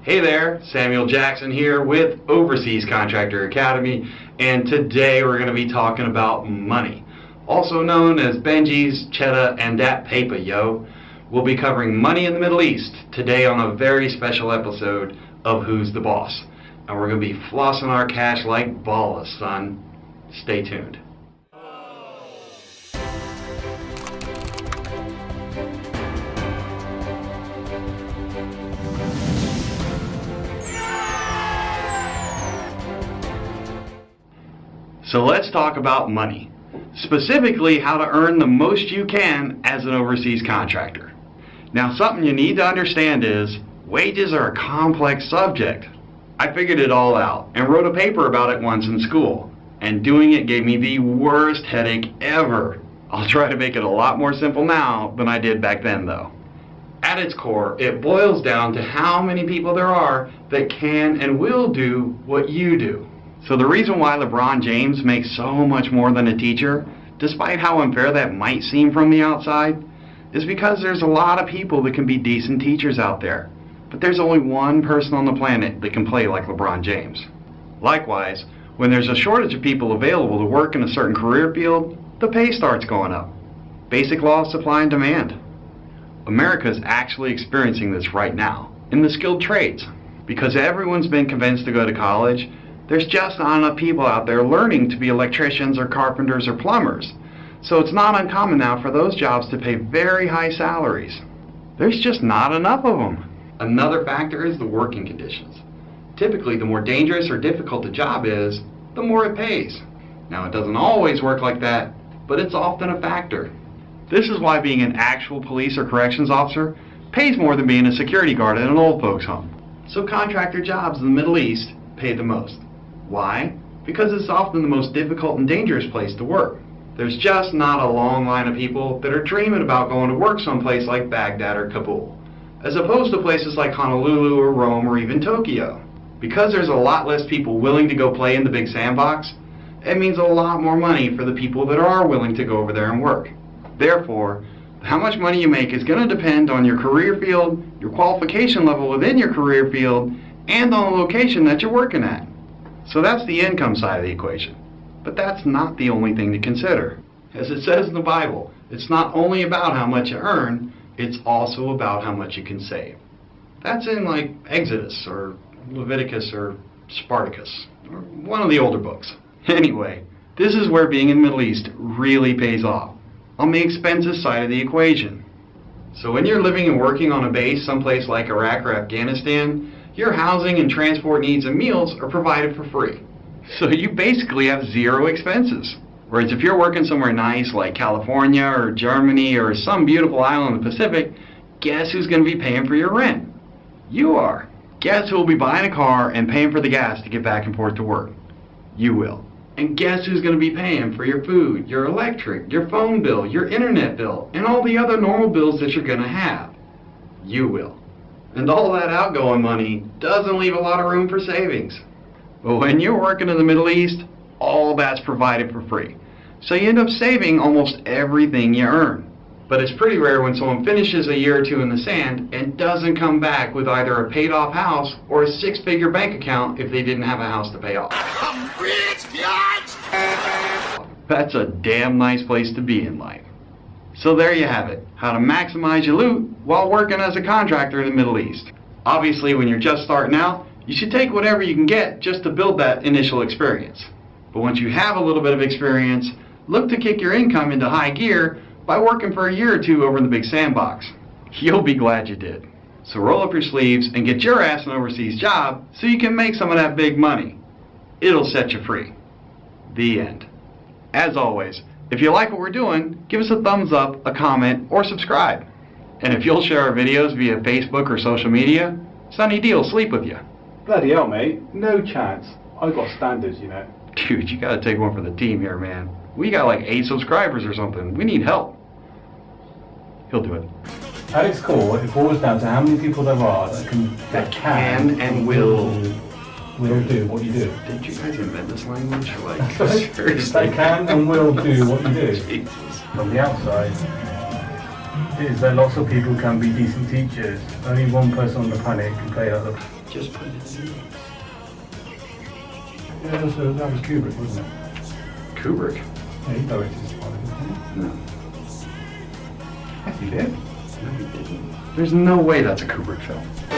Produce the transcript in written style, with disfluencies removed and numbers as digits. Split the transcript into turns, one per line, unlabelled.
Hey there, Samuel Jackson here with Overseas Contractor Academy, and today we're going to be talking about money, also known as Benji's, cheddar, and that paper, yo. We'll be covering money in the Middle East today on a very special episode of Who's the Boss, and we're going to be flossing our cash like ballas, son. Stay tuned. So let's talk about money, specifically how to earn the most you can as an overseas contractor. Now, something you need to understand is wages are a complex subject. I figured it all out and wrote a paper about it once in school, and doing it gave me the worst headache ever. I'll try to make it a lot more simple now than I did back then though. At its core, it boils down to how many people there are that can and will do what you do. So the reason why LeBron James makes so much more than a teacher, despite how unfair that might seem from the outside, is because there's a lot of people that can be decent teachers out there. But there's only one person on the planet that can play like LeBron James. Likewise, when there's a shortage of people available to work in a certain career field, the pay starts going up. Basic law of supply and demand. America is actually experiencing this right now in the skilled trades. Because everyone's been convinced to go to college, there's just not enough people out there learning to be electricians or carpenters or plumbers. So it's not uncommon now for those jobs to pay very high salaries. There's just not enough of them. Another factor is the working conditions. Typically, the more dangerous or difficult a job is, the more it pays. Now, it doesn't always work like that, but it's often a factor. This is why being an actual police or corrections officer pays more than being a security guard at an old folks' home. So contractor jobs in the Middle East pay the most. Why? Because it's often the most difficult and dangerous place to work. There's just not a long line of people that are dreaming about going to work someplace like Baghdad or Kabul, as opposed to places like Honolulu or Rome or even Tokyo. Because there's a lot less people willing to go play in the big sandbox, it means a lot more money for the people that are willing to go over there and work. Therefore, how much money you make is going to depend on your career field, your qualification level within your career field, and on the location that you're working at. So that's the income side of the equation. But that's not the only thing to consider. As it says in the Bible, it's not only about how much you earn, it's also about how much you can save. That's in like Exodus or Leviticus or Spartacus, or one of the older books. Anyway, this is where being in the Middle East really pays off, on the expenses side of the equation. So when you're living and working on a base someplace like Iraq or Afghanistan, your housing and transport needs and meals are provided for free. So you basically have zero expenses. Whereas if you're working somewhere nice like California or Germany or some beautiful island in the Pacific, guess who's going to be paying for your rent? You are. Guess who will be buying a car and paying for the gas to get back and forth to work? You will. And guess who's going to be paying for your food, your electric, your phone bill, your internet bill, and all the other normal bills that you're going to have? You will. And all that outgoing money doesn't leave a lot of room for savings. But when you're working in the Middle East, all that's provided for free. So you end up saving almost everything you earn. But it's pretty rare when someone finishes a year or two in the sand and doesn't come back with either a paid off house or a six-figure bank account if they didn't have a house to pay off. I'm rich, bitch! That's a damn nice place to be in life. So there you have it, how to maximize your loot while working as a contractor in the Middle East. Obviously, when you're just starting out, you should take whatever you can get just to build that initial experience. But once you have a little bit of experience, look to kick your income into high gear by working for a year or two over in the big sandbox. You'll be glad you did. So roll up your sleeves and get your ass an overseas job so you can make some of that big money. It'll set you free. The end. As always, if you like what we're doing, give us a thumbs up, a comment, or subscribe. And if you'll share our videos via Facebook or social media, Sunny D will sleep with you.
Bloody hell, mate. No chance. I've got standards, you know.
Dude, you gotta take one for the team here, man. We got like 8 subscribers or something. We need help. He'll do it.
At its core, it boils down to how many people there are that can
and will
do what you do.
Did you guys invent this language? Like,
They can and will do what you do.
Jesus.
From the outside. is that lots of people can be decent teachers. Only one person on the planet can play that.
Just put it in the mix.
Yeah, that was Kubrick, wasn't it?
Kubrick?
Yeah, he directed this one, didn't
No.
he? Yes, he did.
No, he didn't. There's no way that's a Kubrick film.